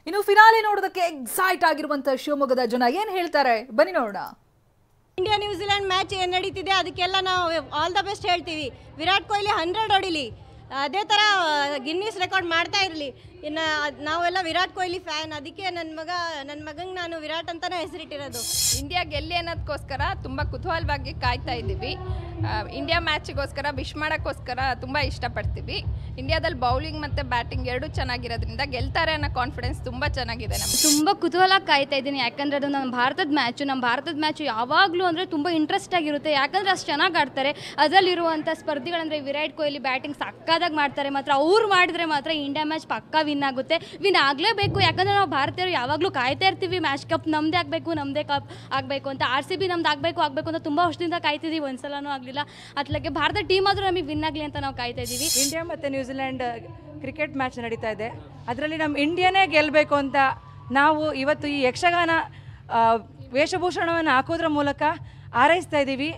ಇನ್ನು ಫಿನಾಲೆ ನೋಡೋದಕ್ಕೆ ಎಕ್ಸೈಟ್ ಆಗಿರುವಂತ ಶಿವಮೊಗ್ಗದ ಜನ ಏನ್ ಹೇಳ್ತಾರೆ ಬನ್ನಿ ನೋಡೋಣ. ಇಂಡಿಯಾ ನ್ಯೂಜಿಲೆಂಡ್ ಮ್ಯಾಚ್ ಏನು ನಡೀತಿದೆ ಅದಕ್ಕೆಲ್ಲ ನಾವು ಆಲ್ ದ ಬೆಸ್ಟ್ ಹೇಳ್ತೀವಿ. ವಿರಾಟ್ ಕೊಹ್ಲಿ 100 ಹೊಡಿಲಿ, ಅದೇ ಥರ ಗಿನ್ನಿಸ್ ರೆಕಾರ್ಡ್ ಮಾಡ್ತಾ ಇರಲಿ. ಇನ್ನು ನಾವೆಲ್ಲ ವಿರಾಟ್ ಕೊಹ್ಲಿ ಫ್ಯಾನ್, ಅದಕ್ಕೆ ನನ್ನ ಮಗಂಗೆ ನಾನು ವಿರಾಟ್ ಅಂತಲೇ ಹೆಸರಿಟ್ಟಿರೋದು. ಇಂಡಿಯಾ ಗೆಲ್ಲಿ ಅನ್ನೋದಕ್ಕೋಸ್ಕರ ತುಂಬ ಕುತೂಹಲವಾಗಿ ಕಾಯ್ತಾ ಇದ್ದೀವಿ. ಇಂಡಿಯಾ ಮ್ಯಾಚಿಗೋಸ್ಕರ ವಿಶ್ ಮಾಡೋಕ್ಕೋಸ್ಕರ ತುಂಬ ಇಷ್ಟಪಡ್ತೀವಿ. ಇಂಡಿಯಾದಲ್ಲಿ ಬೌಲಿಂಗ್ ಮತ್ತು ಬ್ಯಾಟಿಂಗ್ ಎರಡೂ ಚೆನ್ನಾಗಿರೋದ್ರಿಂದ ಗೆಲ್ತಾರೆ ಅನ್ನೋ ಕಾನ್ಫಿಡೆನ್ಸ್ ತುಂಬ ಚೆನ್ನಾಗಿದೆ. ನಮಗೆ ತುಂಬ ಕುತೂಹಲ ಕಾಯ್ತಾ ಇದ್ದೀನಿ, ಯಾಕಂದರೆ ಅದು ನಮ್ಮ ಭಾರತದ ಮ್ಯಾಚು ಯಾವಾಗಲೂ ಅಂದರೆ ತುಂಬ ಇಂಟ್ರೆಸ್ಟ್ ಆಗಿರುತ್ತೆ. ಯಾಕಂದರೆ ಅಷ್ಟು ಚೆನ್ನಾಗಿ ಆಡ್ತಾರೆ. ಅದರಲ್ಲಿರುವಂಥ ಸ್ಪರ್ಧಿಗಳಂದರೆ ವಿರಾಟ್ ಕೊಹ್ಲಿ ಬ್ಯಾಟಿಂಗ್ ಸಕ್ಕದಾಗಿ ಮಾಡ್ತಾರೆ. ಮಾತ್ರ ಅವ್ರು ಮಾಡಿದ್ರೆ ಮಾತ್ರ ಇಂಡಿಯಾ ಮ್ಯಾಚ್ ಪಕ್ಕಾ ವಿನ್ ಆಗುತ್ತೆ. ವಿನ್ ಆಗಲೇಬೇಕು, ಯಾಕಂದರೆ ನಾವು ಭಾರತೀಯರು ಯಾವಾಗಲೂ ಕಾಯ್ತಾ ಇರ್ತೀವಿ ಮ್ಯಾಚ್ ಕಪ್ ನಮ್ಮದೇ ಕಪ್ ಆಗಬೇಕು ಅಂತ. RCB ನಮ್ದು ಆಗಬೇಕು ಅಂತ ತುಂಬ ವರ್ಷದಿಂದ ಕಾಯ್ತಿದ್ದೀವಿ, ಒಂದ್ಸಲನೂ ಆಗಲಿಲ್ಲ. ಅತ್ಲಕ್ಕೆ ಭಾರತ ಟೀಮ್ ಆದರೂ ನಮಗೆ ವಿನ್ ಆಗಲಿ ಅಂತ ನಾವು ಕಾಯ್ತಾ ಇದ್ದೀವಿ. ಇಂಡಿಯಾ ಮತ್ತು ನ್ಯೂಜಿಲೆಂಡ್ ಕ್ರಿಕೆಟ್ ಮ್ಯಾಚ್ ನಡೀತಾ ಇದೆ. ಅದರಲ್ಲಿ ನಮ್ಮ ಇಂಡಿಯಾನೇ ಗೆಲ್ಲಬೇಕು ಅಂತ ನಾವು ಇವತ್ತು ಈ ಯಕ್ಷಗಾನ ವೇಷಭೂಷಣವನ್ನು ಹಾಕೋದ್ರ ಮೂಲಕ ಹಾರೈಸ್ತಾ ಇದ್ದೀವಿ.